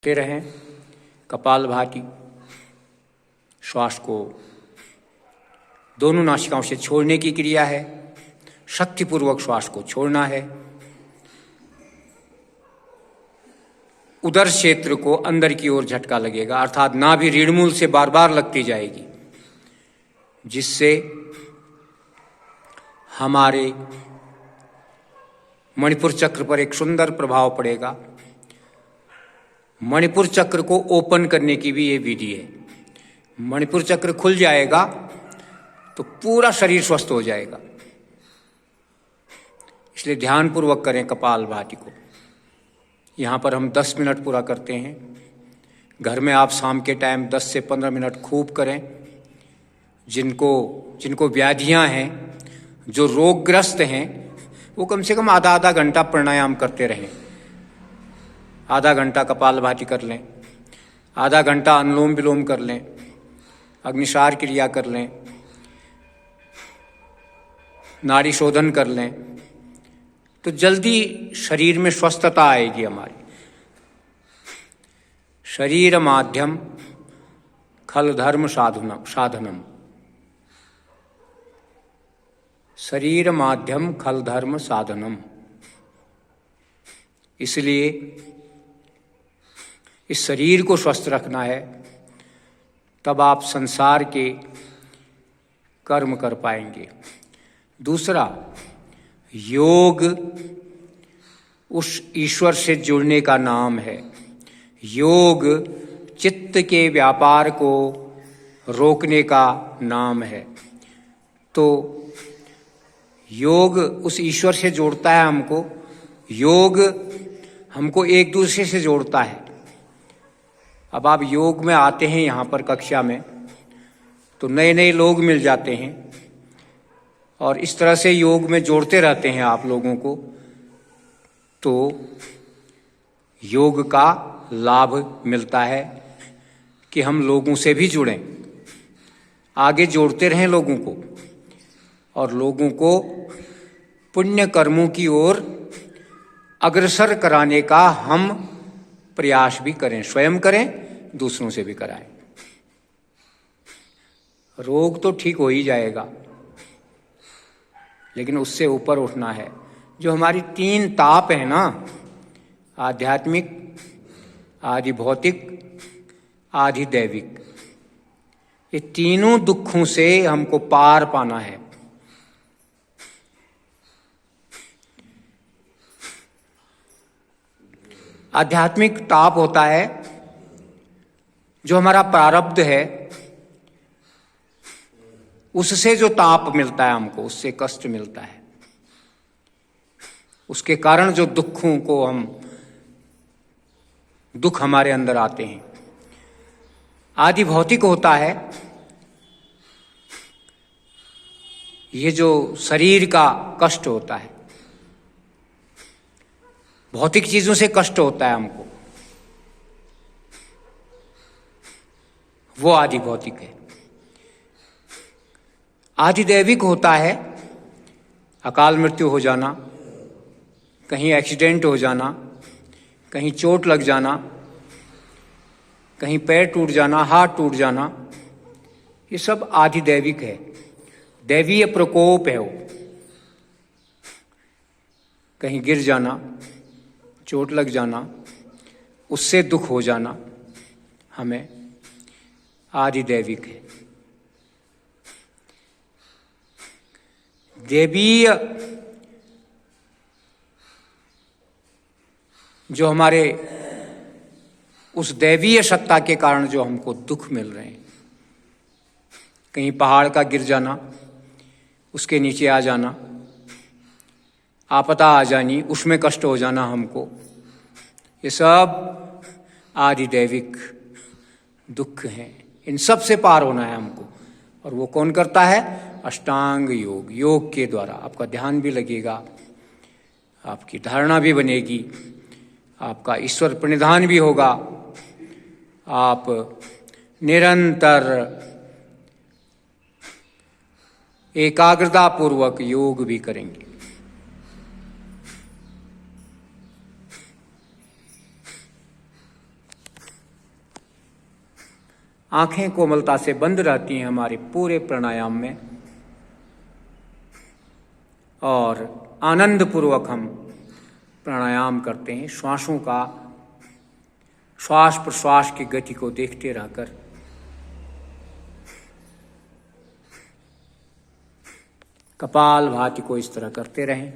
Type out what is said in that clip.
करते रहें। कपालभाति, श्वास को दोनों नासिकाओं से छोड़ने की क्रिया है। शक्तिपूर्वक श्वास को छोड़ना है। उदर क्षेत्र को अंदर की ओर झटका लगेगा, अर्थात नाभि रीढ़मूल से बार बार लगती जाएगी, जिससे हमारे मणिपुर चक्र पर एक सुंदर प्रभाव पड़ेगा। मणिपुर चक्र को ओपन करने की भी ये विधि है। मणिपुर चक्र खुल जाएगा तो पूरा शरीर स्वस्थ हो जाएगा। इसलिए ध्यानपूर्वक करें कपालभाति को। यहाँ पर हम 10 मिनट पूरा करते हैं। घर में आप शाम के टाइम 10 से 15 मिनट खूब करें। जिनको व्याधियाँ हैं, जो रोगग्रस्त हैं, वो कम से कम आधा आधा घंटा प्राणायाम करते रहें। आधा घंटा कपालभाति कर लें, आधा घंटा अनुलोम विलोम कर लें, अग्निसार क्रिया कर लें, नाड़ी शोधन कर लें, तो जल्दी शरीर में स्वस्थता आएगी हमारी। शरीर माध्यम खल धर्म साधनम। शरीर माध्यम खल धर्म साधनम। इसलिए इस शरीर को स्वस्थ रखना है, तब आप संसार के कर्म कर पाएंगे। दूसरा, योग उस ईश्वर से जुड़ने का नाम है। योग चित्त के व्यापार को रोकने का नाम है। तो योग उस ईश्वर से जोड़ता है हमको। योग हमको एक दूसरे से जोड़ता है। अब आप योग में आते हैं यहाँ पर कक्षा में, तो नए नए लोग मिल जाते हैं और इस तरह से योग में जोड़ते रहते हैं आप लोगों को, तो योग का लाभ मिलता है कि हम लोगों से भी जुड़ें, आगे जोड़ते रहें लोगों को, और लोगों को पुण्य कर्मों की ओर अग्रसर कराने का हम प्रयास भी करें। स्वयं करें, दूसरों से भी कराएं। रोग तो ठीक हो ही जाएगा, लेकिन उससे ऊपर उठना है। जो हमारी 3 ताप है ना, आध्यात्मिक, आदि भौतिक, आदि दैविक, ये तीनों दुखों से हमको पार पाना है। आध्यात्मिक ताप होता है जो हमारा प्रारब्ध है, उससे जो ताप मिलता है हमको, उससे कष्ट मिलता है, उसके कारण जो दुख हमारे अंदर आते हैं। आदि भौतिक होता है ये जो शरीर का कष्ट होता है, भौतिक चीजों से कष्ट होता है हमको, वो आदि भौतिक है। आदि दैविक होता है अकाल मृत्यु हो जाना, कहीं एक्सीडेंट हो जाना, कहीं चोट लग जाना, कहीं पैर टूट जाना, हाथ टूट जाना, ये सब आदि दैविक है। दैवीय प्रकोप है वो। कहीं गिर जाना, चोट लग जाना, उससे दुख हो जाना हमें आदि दैविक है। देवीय जो हमारे उस दैवीय सत्ता के कारण जो हमको दुख मिल रहे हैं, कहीं पहाड़ का गिर जाना, उसके नीचे आ जाना, आपदा आ जानी, उसमें कष्ट हो जाना हमको, ये सब आदि दैविक दुख हैं। इन सब से पार होना है हमको। और वो कौन करता है? अष्टांग योग। योग के द्वारा आपका ध्यान भी लगेगा, आपकी धारणा भी बनेगी, आपका ईश्वर प्रणिधान भी होगा, आप निरंतर एकाग्रता पूर्वक योग भी करेंगे। आंखें कोमलता से बंद रहती हैं हमारे पूरे प्राणायाम में, और आनंद पूर्वक हम प्राणायाम करते हैं। श्वासों का, श्वास प्रश्वास की गति को देखते रहकर कपाल भाति को इस तरह करते रहें।